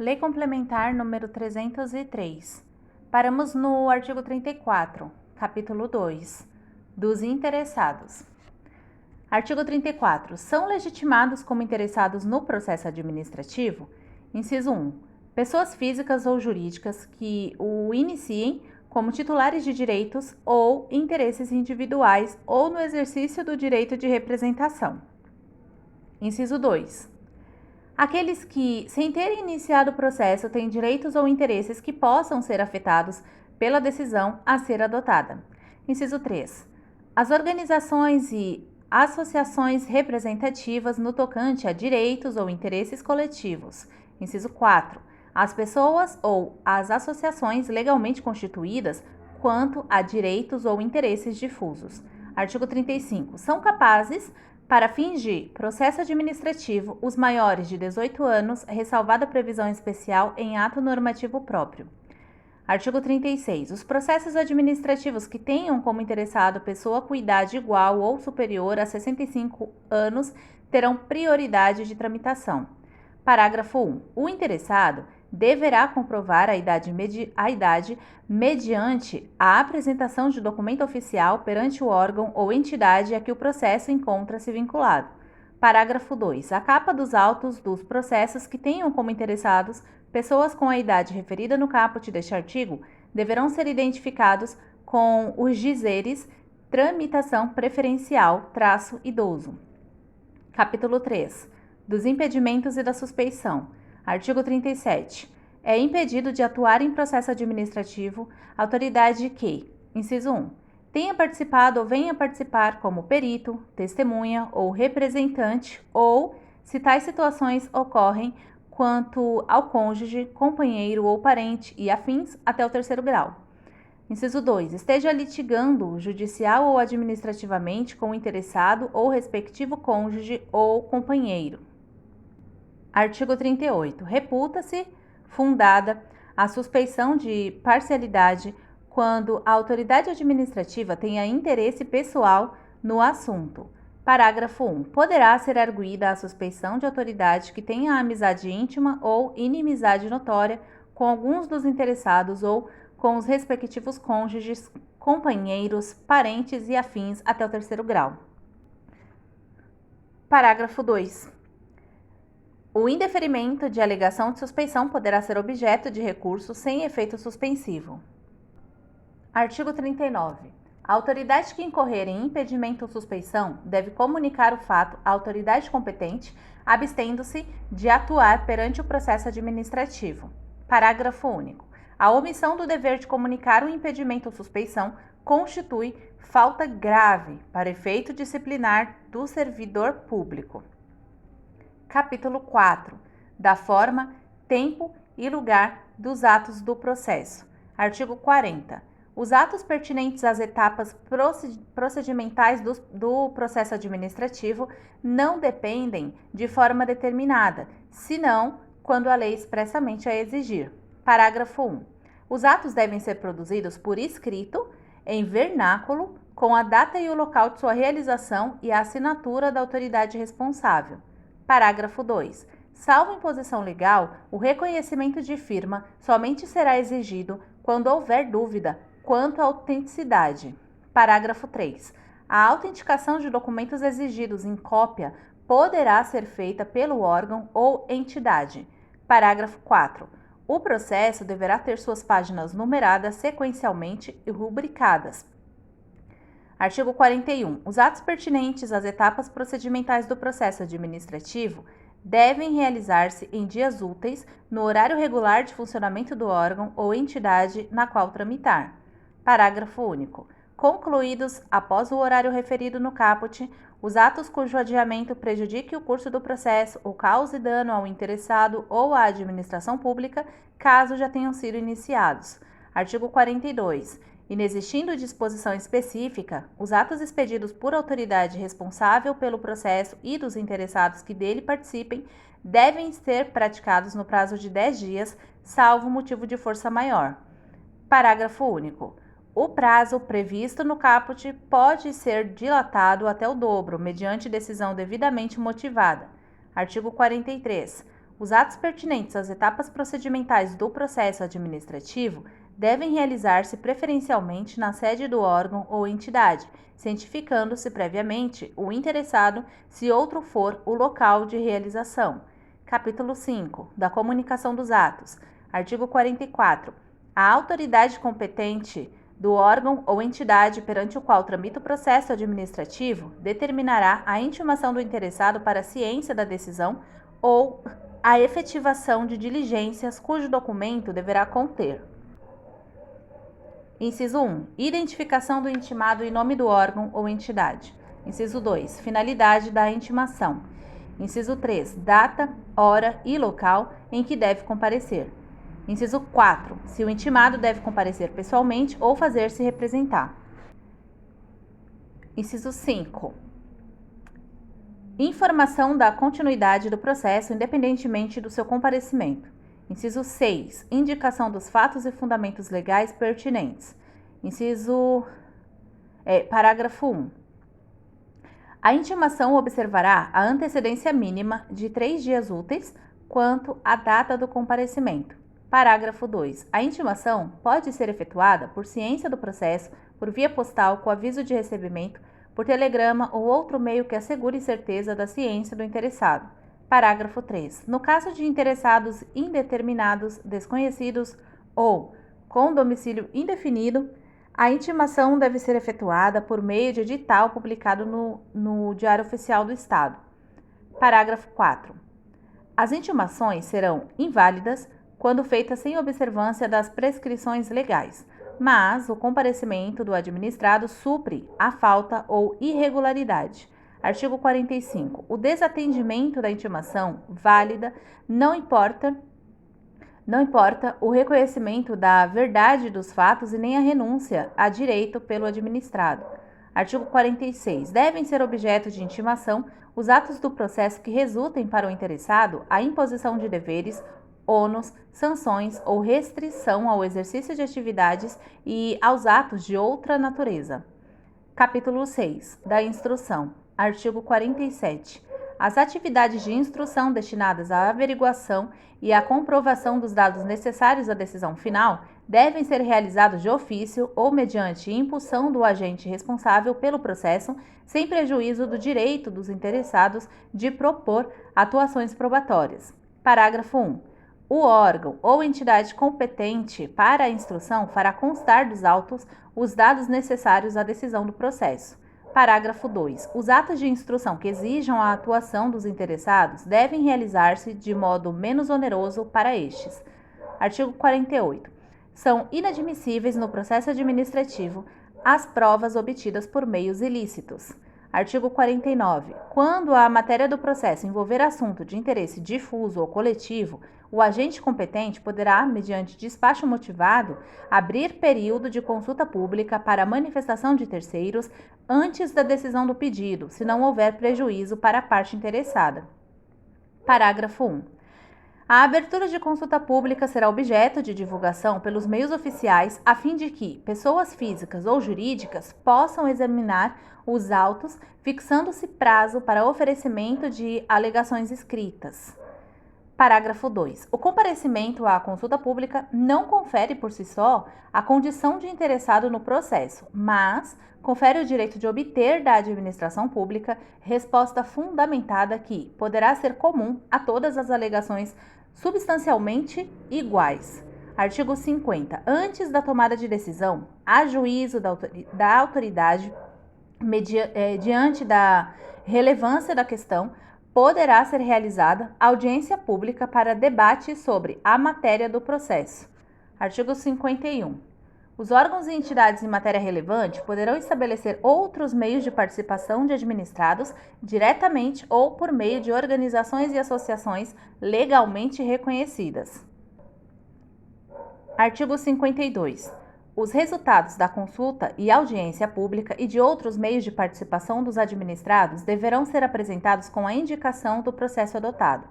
Lei Complementar número 303. Paramos no artigo 34, capítulo 2, dos interessados. Artigo 34. São legitimados como interessados no processo administrativo: inciso 1. Pessoas físicas ou jurídicas que o iniciem como titulares de direitos ou interesses individuais ou no exercício do direito de representação. Inciso 2. Aqueles que, sem terem iniciado o processo, têm direitos ou interesses que possam ser afetados pela decisão a ser adotada. Inciso 3. As organizações e associações representativas no tocante a direitos ou interesses coletivos. Inciso 4. As pessoas ou as associações legalmente constituídas quanto a direitos ou interesses difusos. Artigo 35. São capazes, para fins de processo administrativo, os maiores de 18 anos, ressalvada a previsão especial em ato normativo próprio. Artigo 36. Os processos administrativos que tenham como interessado pessoa com idade igual ou superior a 65 anos terão prioridade de tramitação. Parágrafo 1. O interessado deverá comprovar a idade mediante a apresentação de documento oficial perante o órgão ou entidade a que o processo encontra-se vinculado. Parágrafo 2. A capa dos autos dos processos que tenham como interessados pessoas com a idade referida no caput deste artigo deverão ser identificados com os dizeres tramitação preferencial, idoso. Capítulo 3. Dos impedimentos e da suspeição. Artigo 37. É impedido de atuar em processo administrativo autoridade que, inciso 1, tenha participado ou venha participar como perito, testemunha ou representante, ou, se tais situações ocorrem quanto ao cônjuge, companheiro ou parente e afins, até o 3º grau. Inciso 2. Esteja litigando judicial ou administrativamente com o interessado ou respectivo cônjuge ou companheiro. Artigo 38. Reputa-se fundada a suspeição de parcialidade quando a autoridade administrativa tenha interesse pessoal no assunto. Parágrafo 1. Poderá ser arguída a suspeição de autoridade que tenha amizade íntima ou inimizade notória com alguns dos interessados ou com os respectivos cônjuges, companheiros, parentes e afins até o 3º grau. Parágrafo 2. O indeferimento de alegação de suspeição poderá ser objeto de recurso sem efeito suspensivo. Artigo 39. A autoridade que incorrer em impedimento ou suspeição deve comunicar o fato à autoridade competente, abstendo-se de atuar perante o processo administrativo. Parágrafo único. A omissão do dever de comunicar o impedimento ou suspeição constitui falta grave para efeito disciplinar do servidor público. Capítulo 4. Da forma, tempo e lugar dos atos do processo. Artigo 40. Os atos pertinentes às etapas procedimentais do processo administrativo não dependem de forma determinada, senão quando a lei expressamente a exigir. Parágrafo 1. Os atos devem ser produzidos por escrito, em vernáculo, com a data e o local de sua realização e a assinatura da autoridade responsável. Parágrafo 2. Salvo imposição legal, o reconhecimento de firma somente será exigido quando houver dúvida quanto à autenticidade. Parágrafo 3. A autenticação de documentos exigidos em cópia poderá ser feita pelo órgão ou entidade. Parágrafo 4. O processo deverá ter suas páginas numeradas sequencialmente e rubricadas. Artigo 41. Os atos pertinentes às etapas procedimentais do processo administrativo devem realizar-se em dias úteis, no horário regular de funcionamento do órgão ou entidade na qual tramitar. Parágrafo único. Concluídos após o horário referido no caput, os atos cujo adiamento prejudique o curso do processo ou cause dano ao interessado ou à administração pública, caso já tenham sido iniciados. Artigo 42. Inexistindo disposição específica, os atos expedidos por autoridade responsável pelo processo e dos interessados que dele participem devem ser praticados no prazo de 10 dias, salvo motivo de força maior. Parágrafo único. O prazo previsto no caput pode ser dilatado até o dobro, mediante decisão devidamente motivada. Artigo 43. Os atos pertinentes às etapas procedimentais do processo administrativo devem realizar-se preferencialmente na sede do órgão ou entidade, cientificando-se previamente o interessado se outro for o local de realização. Capítulo 5. Da comunicação dos atos. Artigo 44. A autoridade competente do órgão ou entidade perante o qual tramita o processo administrativo determinará a intimação do interessado para a ciência da decisão ou a efetivação de diligências cujo documento deverá conter. Inciso 1. Identificação do intimado e nome do órgão ou entidade. Inciso 2. Finalidade da intimação. Inciso 3. Data, hora e local em que deve comparecer. Inciso 4. Se o intimado deve comparecer pessoalmente ou fazer-se representar. Inciso 5. Informação da continuidade do processo independentemente do seu comparecimento. Inciso 6. Indicação dos fatos e fundamentos legais pertinentes. Parágrafo 1. A intimação observará a antecedência mínima de 3 dias úteis quanto à data do comparecimento. Parágrafo 2. A intimação pode ser efetuada por ciência do processo, por via postal com aviso de recebimento, por telegrama ou outro meio que assegure certeza da ciência do interessado. Parágrafo 3. No caso de interessados indeterminados, desconhecidos ou com domicílio indefinido, a intimação deve ser efetuada por meio de edital publicado no Diário Oficial do Estado. Parágrafo 4. As intimações serão inválidas quando feitas sem observância das prescrições legais, mas o comparecimento do administrado supre a falta ou irregularidade. Artigo 45. O desatendimento da intimação válida não importa o reconhecimento da verdade dos fatos e nem a renúncia a direito pelo administrado. Artigo 46. Devem ser objeto de intimação os atos do processo que resultem para o interessado a imposição de deveres, ônus, sanções ou restrição ao exercício de atividades e aos atos de outra natureza. Capítulo 6. Da instrução. Artigo 47. As atividades de instrução destinadas à averiguação e à comprovação dos dados necessários à decisão final devem ser realizadas de ofício ou mediante impulsão do agente responsável pelo processo, sem prejuízo do direito dos interessados de propor atuações probatórias. Parágrafo 1. O órgão ou entidade competente para a instrução fará constar dos autos os dados necessários à decisão do processo. Parágrafo 2. Os atos de instrução que exijam a atuação dos interessados devem realizar-se de modo menos oneroso para estes. Artigo 48. São inadmissíveis no processo administrativo as provas obtidas por meios ilícitos. Artigo 49. Quando a matéria do processo envolver assunto de interesse difuso ou coletivo, o agente competente poderá, mediante despacho motivado, abrir período de consulta pública para manifestação de terceiros antes da decisão do pedido, se não houver prejuízo para a parte interessada. Parágrafo 1. A abertura de consulta pública será objeto de divulgação pelos meios oficiais, a fim de que pessoas físicas ou jurídicas possam examinar os autos, fixando-se prazo para oferecimento de alegações escritas. Parágrafo 2. O comparecimento à consulta pública não confere por si só a condição de interessado no processo, mas confere o direito de obter da administração pública resposta fundamentada que poderá ser comum a todas as alegações substancialmente iguais. Artigo 50. Antes da tomada de decisão, a juízo da autoridade, diante da relevância da questão, poderá ser realizada audiência pública para debate sobre a matéria do processo. Artigo 51. Os órgãos e entidades em matéria relevante poderão estabelecer outros meios de participação de administrados diretamente ou por meio de organizações e associações legalmente reconhecidas. Artigo 52. Os resultados da consulta e audiência pública e de outros meios de participação dos administrados deverão ser apresentados com a indicação do processo adotado.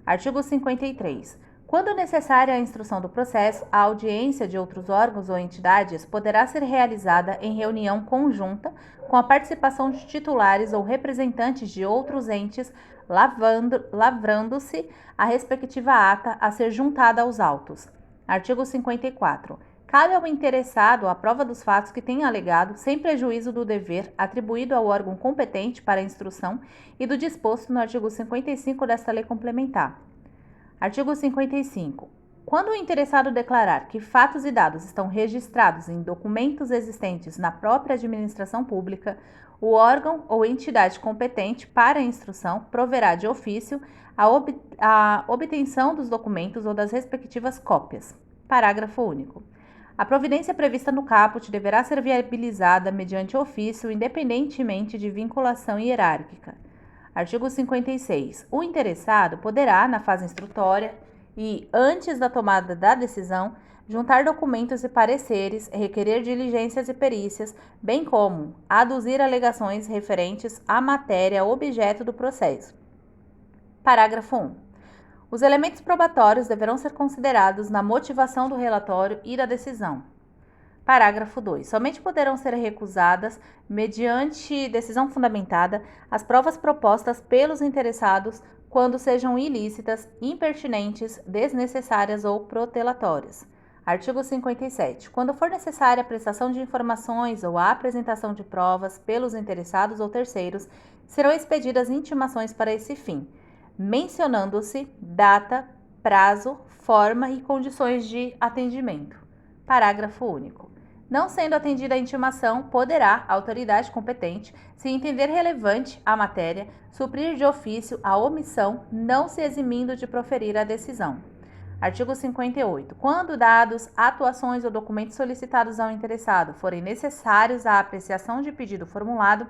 Artigo 53. Quando necessária a instrução do processo, a audiência de outros órgãos ou entidades poderá ser realizada em reunião conjunta com a participação de titulares ou representantes de outros entes, lavrando-se a respectiva ata a ser juntada aos autos. Artigo 54. Cabe ao interessado a prova dos fatos que tenha alegado, sem prejuízo do dever atribuído ao órgão competente para a instrução e do disposto no artigo 55 desta lei complementar. Artigo 55. Quando o interessado declarar que fatos e dados estão registrados em documentos existentes na própria administração pública, o órgão ou entidade competente para a instrução proverá de ofício a obtenção dos documentos ou das respectivas cópias. Parágrafo único. A providência prevista no caput deverá ser viabilizada mediante ofício, independentemente de vinculação hierárquica. Artigo 56. O interessado poderá, na fase instrutória e antes da tomada da decisão, juntar documentos e pareceres, requerer diligências e perícias, bem como aduzir alegações referentes à matéria objeto do processo. Parágrafo 1. Os elementos probatórios deverão ser considerados na motivação do relatório e da decisão. Parágrafo 2. Somente poderão ser recusadas, mediante decisão fundamentada, as provas propostas pelos interessados quando sejam ilícitas, impertinentes, desnecessárias ou protelatórias. Artigo 57. Quando for necessária a prestação de informações ou a apresentação de provas pelos interessados ou terceiros, serão expedidas intimações para esse fim, mencionando-se data, prazo, forma e condições de atendimento. Parágrafo único. Não sendo atendida a intimação, poderá a autoridade competente, se entender relevante a matéria, suprir de ofício a omissão, não se eximindo de proferir a decisão. Artigo 58. Quando dados, atuações ou documentos solicitados ao interessado forem necessários à apreciação de pedido formulado,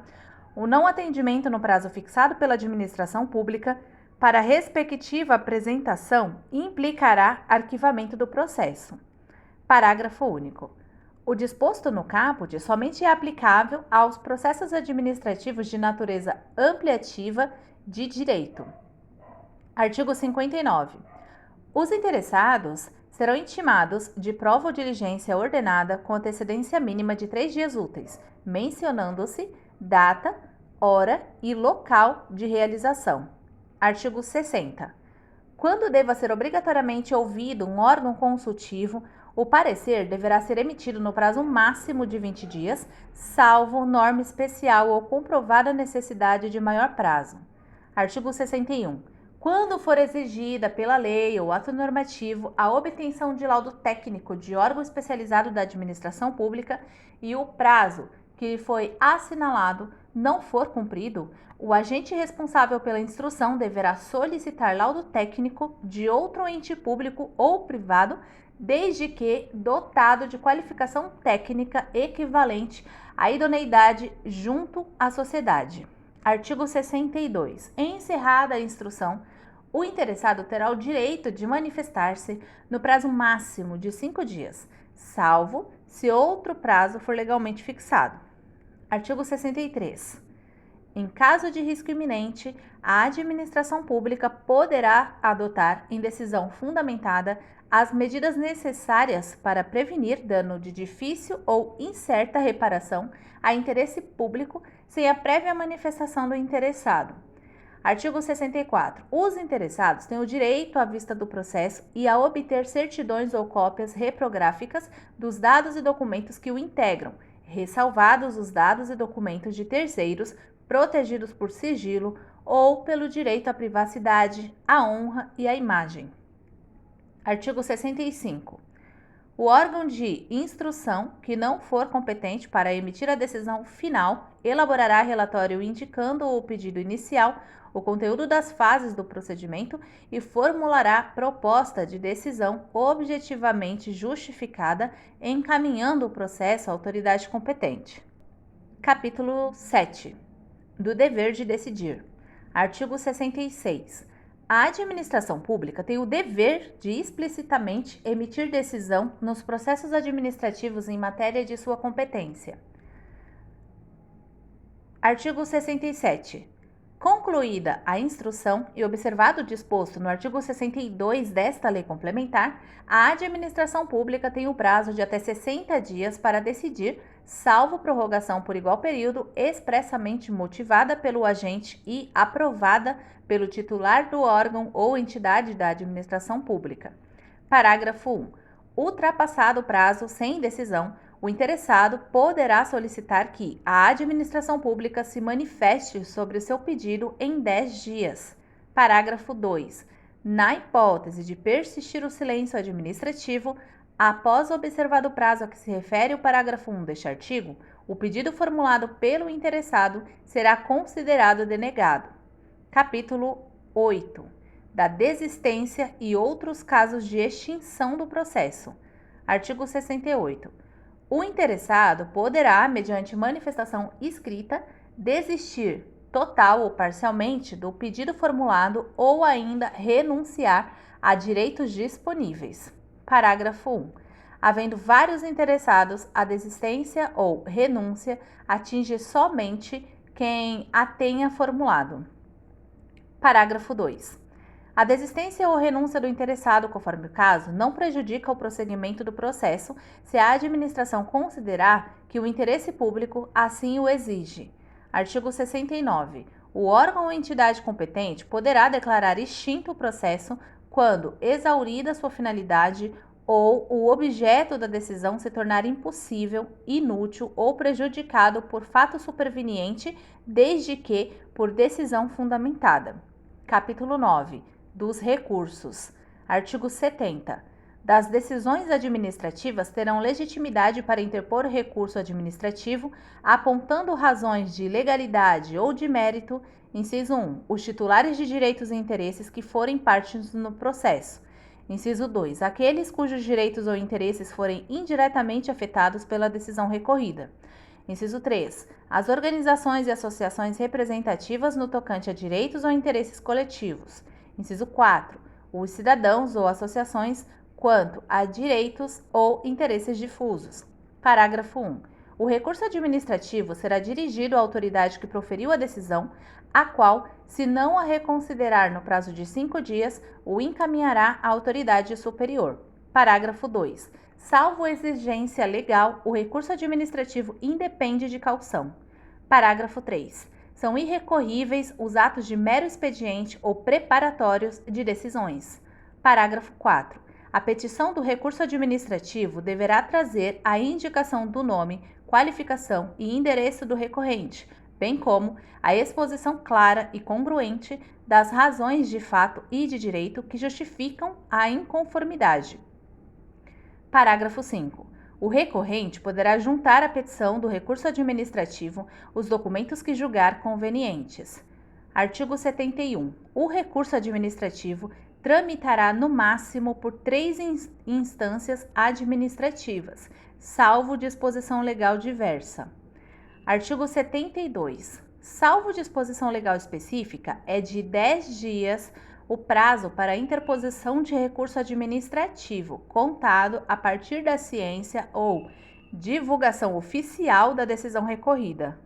o não atendimento no prazo fixado pela administração pública para a respectiva apresentação implicará arquivamento do processo. Parágrafo único. O disposto no caput somente é aplicável aos processos administrativos de natureza ampliativa de direito. Artigo 59. Os interessados serão intimados de prova ou diligência ordenada com antecedência mínima de 3 dias úteis, mencionando-se data, hora e local de realização. Artigo 60. Quando deva ser obrigatoriamente ouvido um órgão consultivo, o parecer deverá ser emitido no prazo máximo de 20 dias, salvo norma especial ou comprovada necessidade de maior prazo. Artigo 61. Quando for exigida pela lei ou ato normativo a obtenção de laudo técnico de órgão especializado da administração pública e o prazo que lhe foi assinalado não for cumprido, o agente responsável pela instrução deverá solicitar laudo técnico de outro ente público ou privado, desde que dotado de qualificação técnica equivalente à idoneidade junto à sociedade. Artigo 62. Encerrada a instrução, o interessado terá o direito de manifestar-se no prazo máximo de 5 dias, salvo se outro prazo for legalmente fixado. Artigo 63. Em caso de risco iminente, a administração pública poderá adotar, em decisão fundamentada, as medidas necessárias para prevenir dano de difícil ou incerta reparação a interesse público sem a prévia manifestação do interessado. Artigo 64. Os interessados têm o direito à vista do processo e a obter certidões ou cópias reprográficas dos dados e documentos que o integram, ressalvados os dados e documentos de terceiros protegidos por sigilo ou pelo direito à privacidade, à honra e à imagem. Artigo 65. O órgão de instrução que não for competente para emitir a decisão final elaborará relatório indicando o pedido inicial, o conteúdo das fases do procedimento e formulará proposta de decisão objetivamente justificada, encaminhando o processo à autoridade competente. Capítulo 7. Do dever de decidir. Artigo 66. A administração pública tem o dever de explicitamente emitir decisão nos processos administrativos em matéria de sua competência. Artigo 67. Concluída a instrução e observado o disposto no artigo 62 desta lei complementar, a administração pública tem o prazo de até 60 dias para decidir, salvo prorrogação por igual período, expressamente motivada pelo agente e aprovada pelo titular do órgão ou entidade da administração pública. Parágrafo 1. Ultrapassado o prazo sem decisão, o interessado poderá solicitar que a administração pública se manifeste sobre o seu pedido em 10 dias. Parágrafo 2. Na hipótese de persistir o silêncio administrativo, após observado o prazo a que se refere o parágrafo 1 deste artigo, o pedido formulado pelo interessado será considerado denegado. Capítulo 8. Da desistência e outros casos de extinção do processo. Artigo 68. O interessado poderá, mediante manifestação escrita, desistir total ou parcialmente do pedido formulado ou ainda renunciar a direitos disponíveis. Parágrafo 1. Havendo vários interessados, a desistência ou renúncia atinge somente quem a tenha formulado. Parágrafo 2. A desistência ou renúncia do interessado, conforme o caso, não prejudica o prosseguimento do processo se a administração considerar que o interesse público assim o exige. Artigo 69. O órgão ou entidade competente poderá declarar extinto o processo quando exaurida sua finalidade ou o objeto da decisão se tornar impossível, inútil ou prejudicado por fato superveniente, desde que por decisão fundamentada. Capítulo 9. Dos recursos. Artigo 70. Das decisões administrativas terão legitimidade para interpor recurso administrativo, apontando razões de legalidade ou de mérito. Inciso 1. Os titulares de direitos e interesses que forem partes no processo. Inciso 2. Aqueles cujos direitos ou interesses forem indiretamente afetados pela decisão recorrida. Inciso 3. As organizações e associações representativas no tocante a direitos ou interesses coletivos. Inciso 4. Os cidadãos ou associações quanto a direitos ou interesses difusos. Parágrafo 1. O recurso administrativo será dirigido à autoridade que proferiu a decisão, a qual, se não a reconsiderar no prazo de 5 dias, o encaminhará à autoridade superior. Parágrafo 2. Salvo exigência legal, o recurso administrativo independe de caução. Parágrafo 3. São irrecorríveis os atos de mero expediente ou preparatórios de decisões. Parágrafo 4. A petição do recurso administrativo deverá trazer a indicação do nome, qualificação e endereço do recorrente, bem como a exposição clara e congruente das razões de fato e de direito que justificam a inconformidade. Parágrafo 5. O recorrente poderá juntar à petição do recurso administrativo os documentos que julgar convenientes. Artigo 71. O recurso administrativo tramitará no máximo por 3 instâncias administrativas, salvo disposição legal diversa. Artigo 72. Salvo disposição legal específica, é de 10 dias o prazo para a interposição de recurso administrativo, contado a partir da ciência ou divulgação oficial da decisão recorrida.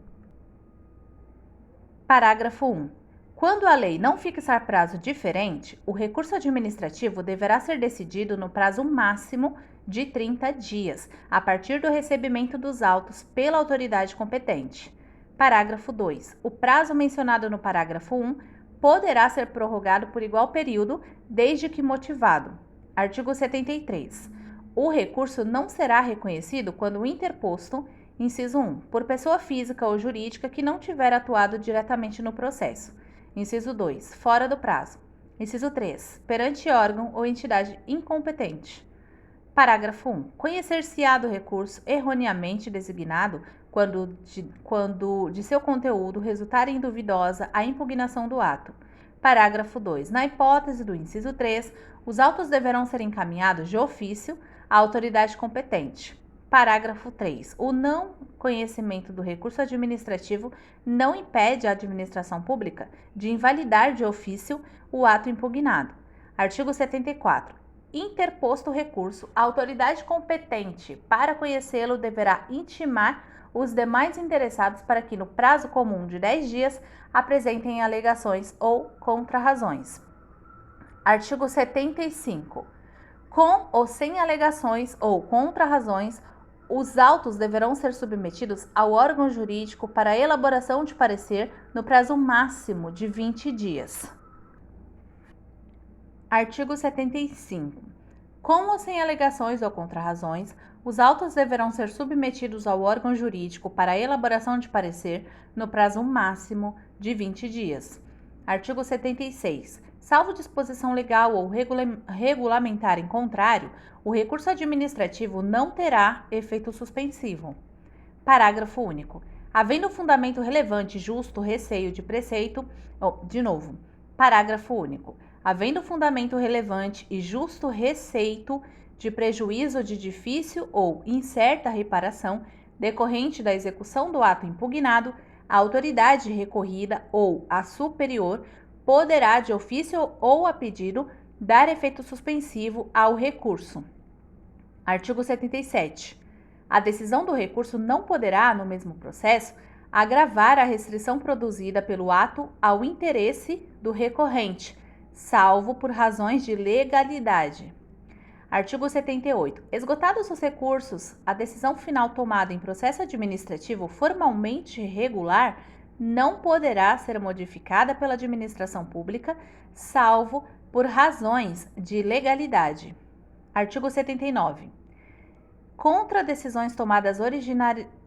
Parágrafo 1. Quando a lei não fixar prazo diferente, o recurso administrativo deverá ser decidido no prazo máximo de 30 dias, a partir do recebimento dos autos pela autoridade competente. Parágrafo 2. O prazo mencionado no parágrafo 1 poderá ser prorrogado por igual período, desde que motivado. Artigo 73. O recurso não será reconhecido quando o interposto, inciso 1, por pessoa física ou jurídica que não tiver atuado diretamente no processo. Inciso 2, fora do prazo. Inciso 3, perante órgão ou entidade incompetente. Parágrafo 1. Conhecer-se-á do recurso erroneamente designado quando de seu conteúdo resultar em duvidosa a impugnação do ato. Parágrafo 2. Na hipótese do inciso 3, os autos deverão ser encaminhados de ofício à autoridade competente. Parágrafo 3. O não conhecimento do recurso administrativo não impede a administração pública de invalidar de ofício o ato impugnado. Artigo 74. interposto o recurso, a autoridade competente para conhecê-lo deverá intimar os demais interessados para que, no prazo comum de 10 dias, apresentem alegações ou contrarrazões. Artigo 75. Com ou sem alegações ou contrarrazões, os autos deverão ser submetidos ao órgão jurídico para elaboração de parecer no prazo máximo de 20 dias. Artigo 75. Com ou sem alegações ou contrarrazões, os autos deverão ser submetidos ao órgão jurídico para elaboração de parecer no prazo máximo de 20 dias. Artigo 76. Salvo disposição legal ou regulamentar em contrário, o recurso administrativo não terá efeito suspensivo. Parágrafo único. Havendo fundamento relevante, justo, receio de preceito. Parágrafo único. Havendo fundamento relevante e justo receito de prejuízo de difícil ou incerta reparação decorrente da execução do ato impugnado, a autoridade recorrida ou a superior poderá, de ofício ou a pedido, dar efeito suspensivo ao recurso. Artigo 77. A decisão do recurso não poderá, no mesmo processo, agravar a restrição produzida pelo ato ao interesse do recorrente, salvo por razões de legalidade. Artigo 78. Esgotados os recursos, a decisão final tomada em processo administrativo formalmente regular não poderá ser modificada pela administração pública, salvo por razões de legalidade. Artigo 79. Contra decisões tomadas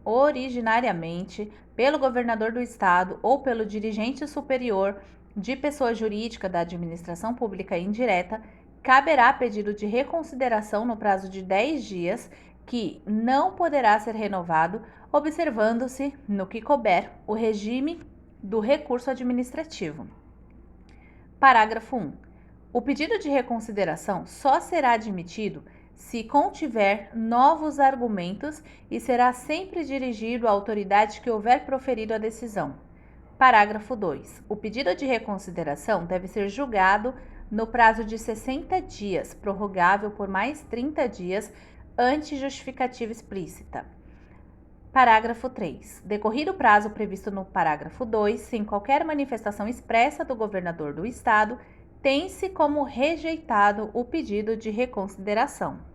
originariamente pelo governador do estado ou pelo dirigente superior de pessoa jurídica da administração pública indireta, caberá pedido de reconsideração no prazo de 10 dias, que não poderá ser renovado, observando-se, no que couber, o regime do recurso administrativo. Parágrafo 1. O pedido de reconsideração só será admitido se contiver novos argumentos e será sempre dirigido à autoridade que houver proferido a decisão. Parágrafo 2. O pedido de reconsideração deve ser julgado no prazo de 60 dias, prorrogável por mais 30 dias, ante justificativa explícita. Parágrafo 3. Decorrido o prazo previsto no parágrafo 2, sem qualquer manifestação expressa do governador do estado, tem-se como rejeitado o pedido de reconsideração.